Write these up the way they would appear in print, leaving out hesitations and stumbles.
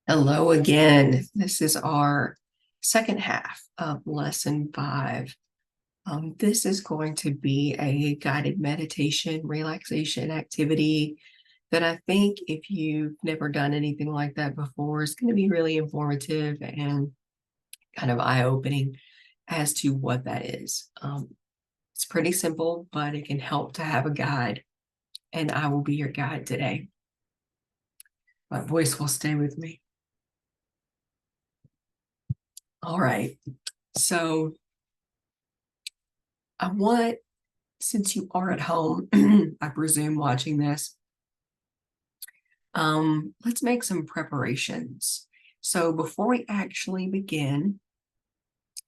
Hello again. This is our second half of lesson 5. This is going to be a guided meditation relaxation activity that I think if you've never done anything like that before, is going to be really informative and kind of eye-opening as to what that is. It's pretty simple, but it can help to have a guide, and I will be your guide today. My voice will stay with me. All right. So I want, since you are at home, I presume watching this, let's make some preparations. So before we actually begin,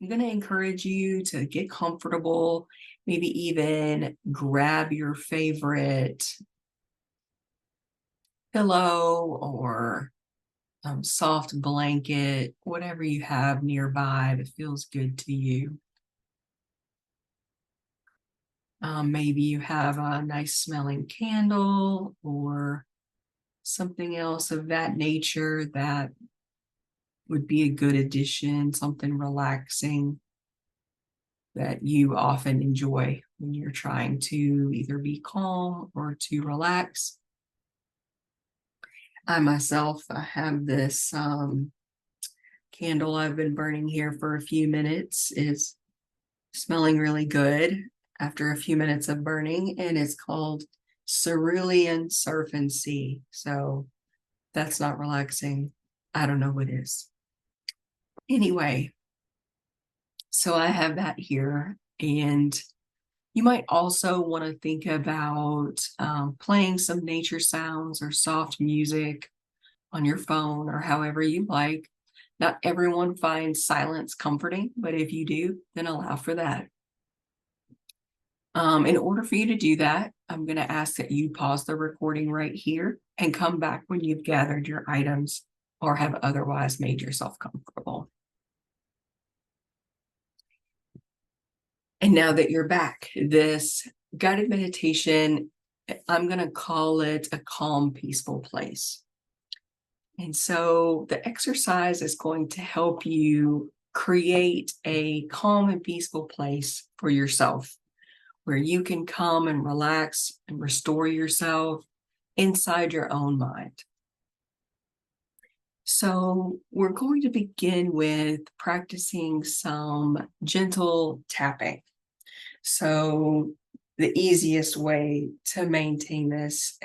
I'm going to encourage you to get comfortable, maybe even grab your favorite pillow or soft blanket, whatever you have nearby that feels good to you. Maybe you have a nice smelling candle or something else of that nature that would be a good addition, something relaxing that you often enjoy when you're trying to either be calm or to relax. I myself, I have this candle I've been burning here for a few minutes. It's smelling really good after a few minutes of burning, and it's called Cerulean Surf and Sea. So that's not relaxing. I don't know what is. Anyway, so I have that here, and you might also want to think about playing some nature sounds or soft music on your phone or however you like. Not everyone finds silence comforting, but if you do, then allow for that. In order for you to do that, I'm going to ask that you pause the recording right here and come back when you've gathered your items or have otherwise made yourself comfortable. And now that you're back, this guided meditation, I'm going to call it a calm, peaceful place. And so the exercise is going to help you create a calm and peaceful place for yourself where you can come and relax and restore yourself inside your own mind. So we're going to begin with practicing some gentle tapping. So the easiest way to maintain this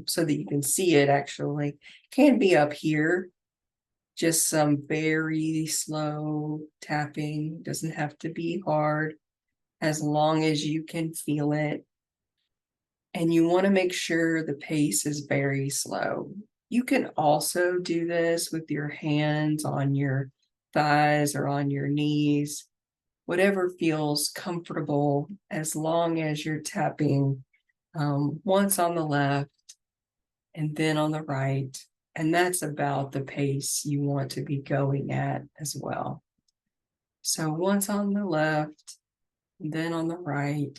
so that you can see it actually can be up here. Just some very slow tapping. Doesn't have to be hard as long as you can feel it. And you want to make sure the pace is very slow. You can also do this with your hands on your thighs or on your knees, whatever feels comfortable, as long as you're tapping once on the left and then on the right. And that's about the pace you want to be going at as well. So once on the left, then on the right,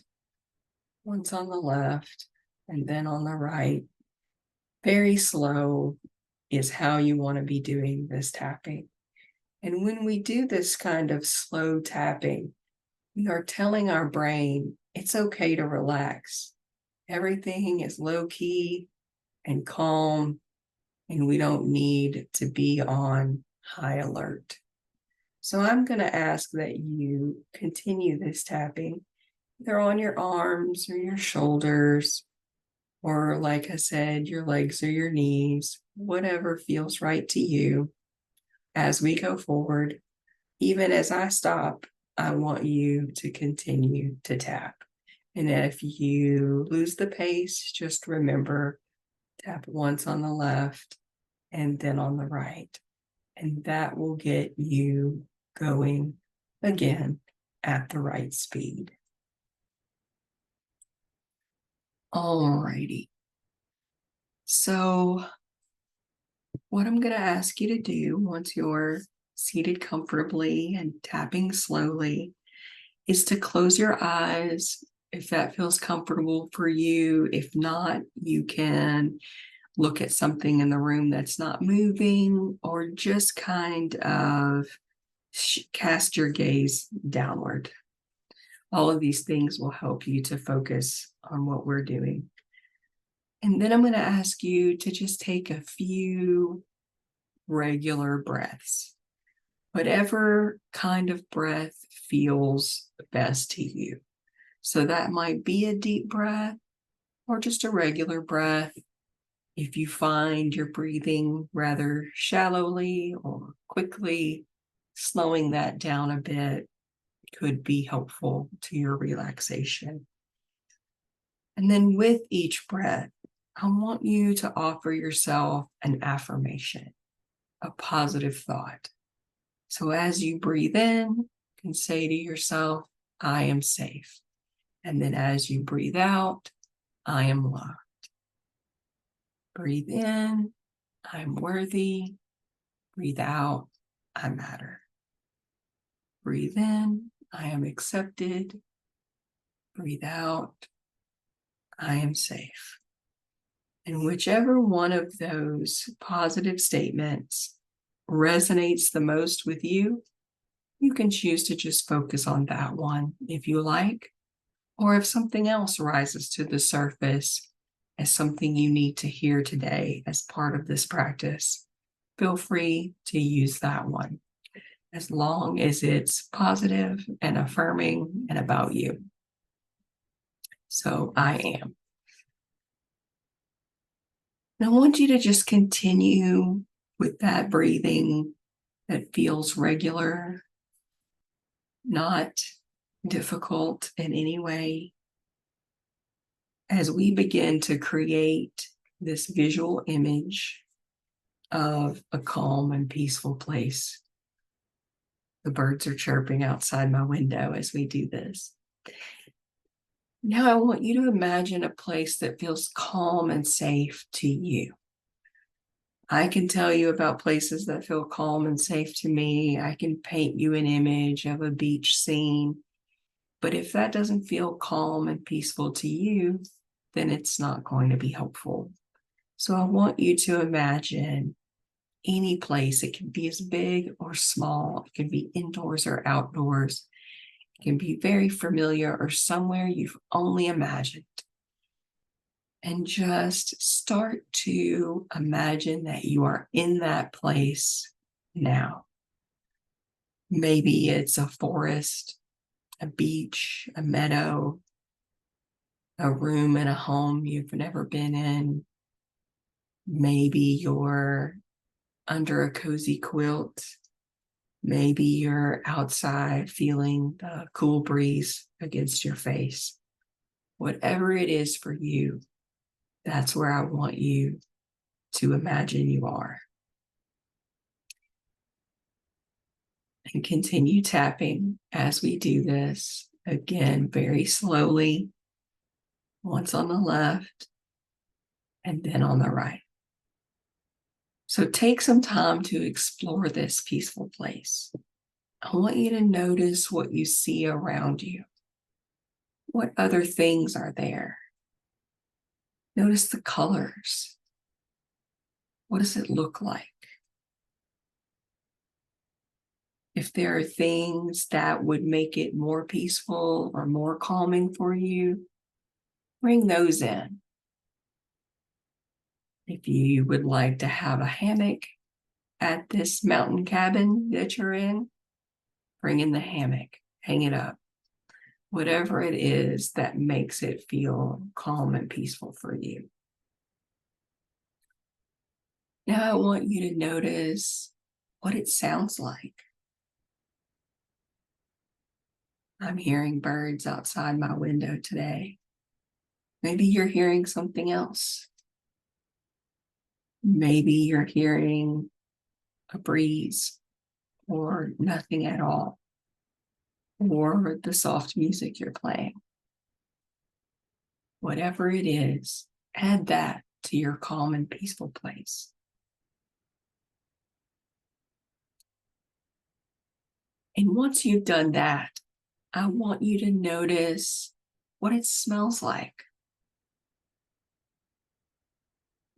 once on the left, and then on the right. Very slow is how you want to be doing this tapping. And when we do this kind of slow tapping, we are telling our brain it's okay to relax. Everything is low key and calm, and we don't need to be on high alert. So I'm going to ask that you continue this tapping, either on your arms or your shoulders, or like I said, your legs or your knees, whatever feels right to you as we go forward. Even as I stop, I want you to continue to tap. And if you lose the pace, just remember, tap once on the left and then on the right. And that will get you going again at the right speed. All righty. So what I'm going to ask you to do once you're seated comfortably and tapping slowly is to close your eyes if that feels comfortable for you. If not, you can look at something in the room that's not moving, or just kind of cast your gaze downward. All of these things will help you to focus on what we're doing. And then I'm going to ask you to just take a few regular breaths, whatever kind of breath feels best to you. So that might be a deep breath or just a regular breath. If you find you're breathing rather shallowly or quickly, slowing that down a bit could be helpful to your relaxation. And then with each breath, I want you to offer yourself an affirmation, a positive thought. So as you breathe in, you can say to yourself, I am safe. And then as you breathe out, I am loved. Breathe in, I'm worthy. Breathe out, I matter. Breathe in, I am accepted. Breathe out, I am safe. And whichever one of those positive statements resonates the most with you, you can choose to just focus on that one if you like, or if something else rises to the surface as something you need to hear today as part of this practice, feel free to use that one, as long as it's positive and affirming and about you. So I am. And I want you to just continue with that breathing that feels regular, not difficult in any way. As we begin to create this visual image of a calm and peaceful place. The birds are chirping outside my window as we do this. Now I want you to imagine a place that feels calm and safe to you. I can tell you about places that feel calm and safe to me. I can paint you an image of a beach scene. But if that doesn't feel calm and peaceful to you, then it's not going to be helpful. So I want you to imagine any place. It can be as big or small. It can be indoors or outdoors. It can be very familiar or somewhere you've only imagined. And just start to imagine that you are in that place now. Maybe it's a forest, a beach, a meadow, a room in a home you've never been in. Maybe you're under a cozy quilt. Maybe you're outside feeling the cool breeze against your face. Whatever it is for you, that's where I want you to imagine you are. And continue tapping as we do this. Again, very slowly, once on the left and then on the right. So take some time to explore this peaceful place. I want you to notice what you see around you. What other things are there? Notice the colors. What does it look like? If there are things that would make it more peaceful or more calming for you, bring those in. If you would like to have a hammock at this mountain cabin that you're in, bring in the hammock, hang it up. Whatever it is that makes it feel calm and peaceful for you. Now I want you to notice what it sounds like. I'm hearing birds outside my window today. Maybe you're hearing something else. Maybe you're hearing a breeze or nothing at all, or the soft music you're playing. Whatever it is, add that to your calm and peaceful place. And once you've done that, I want you to notice what it smells like.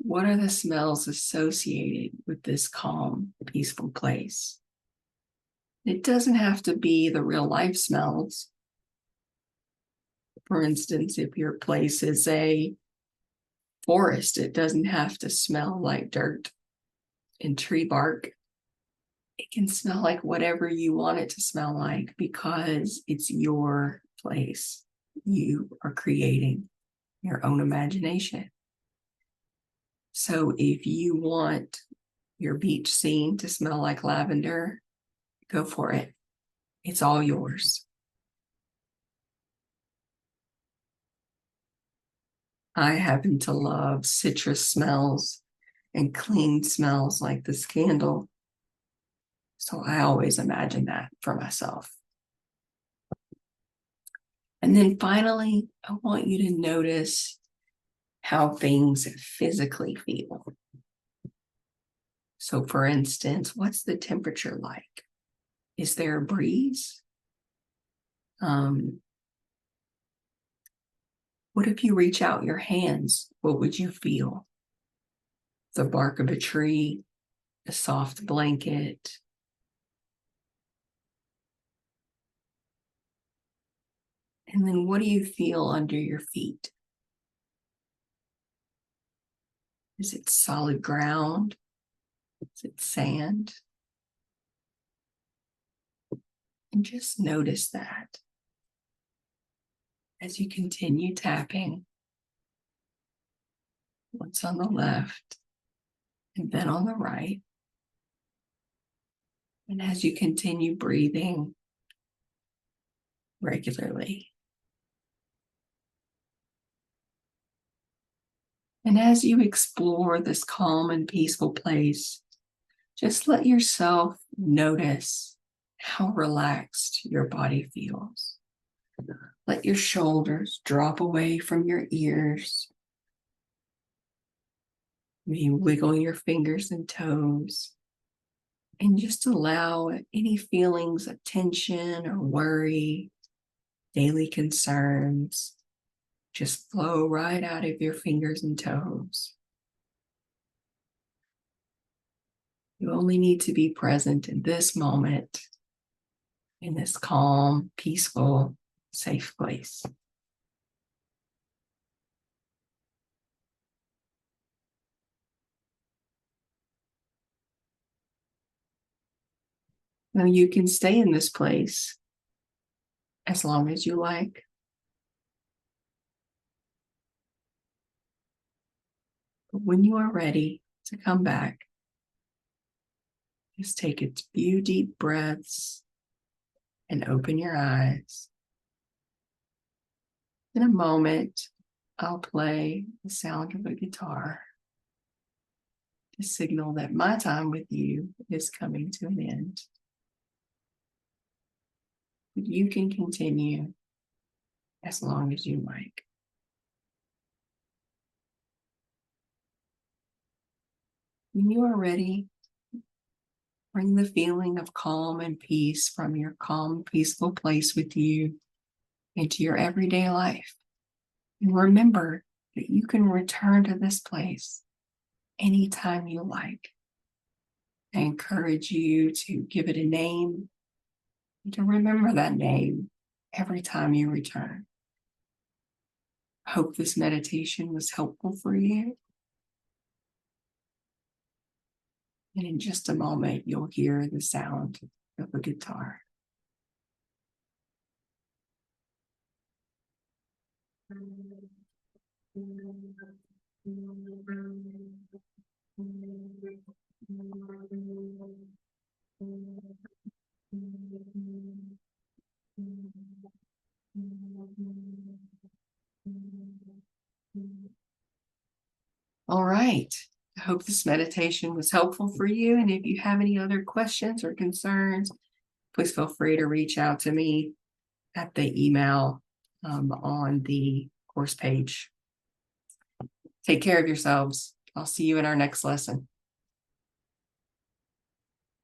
What are the smells associated with this calm, peaceful place? It doesn't have to be the real life smells. For instance, if your place is a forest, it doesn't have to smell like dirt and tree bark. It can smell like whatever you want it to smell like because it's your place. You are creating your own imagination. So if you want your beach scene to smell like lavender, go for it. It's all yours. I happen to love citrus smells and clean smells like this candle. So I always imagine that for myself. And then finally, I want you to notice how things physically feel. So for instance, what's the temperature like? Is there a breeze? What if you reach out your hands? What would you feel? The bark of a tree, a soft blanket. And then what do you feel under your feet? Is it solid ground? Is it sand? And just notice that as you continue tapping, once on the left and then on the right. And as you continue breathing regularly. And as you explore this calm and peaceful place, just let yourself notice how relaxed your body feels. Let your shoulders drop away from your ears. Maybe wiggle your fingers and toes. And just allow any feelings of tension or worry, daily concerns, just flow right out of your fingers and toes. You only need to be present in this moment, in this calm, peaceful, safe place. Now you can stay in this place as long as you like. But when you are ready to come back, just take a few deep breaths and open your eyes. In a moment, I'll play the sound of a guitar to signal that my time with you is coming to an end. But you can continue as long as you like. When you are ready, bring the feeling of calm and peace from your calm, peaceful place with you into your everyday life. And remember that you can return to this place anytime you like. I encourage you to give it a name and to remember that name every time you return. I hope this meditation was helpful for you. And in just a moment, you'll hear the sound of a guitar. All right. I hope this meditation was helpful for you. And if you have any other questions or concerns, please feel free to reach out to me at the email on the course page. Take care of yourselves. I'll see you in our next lesson.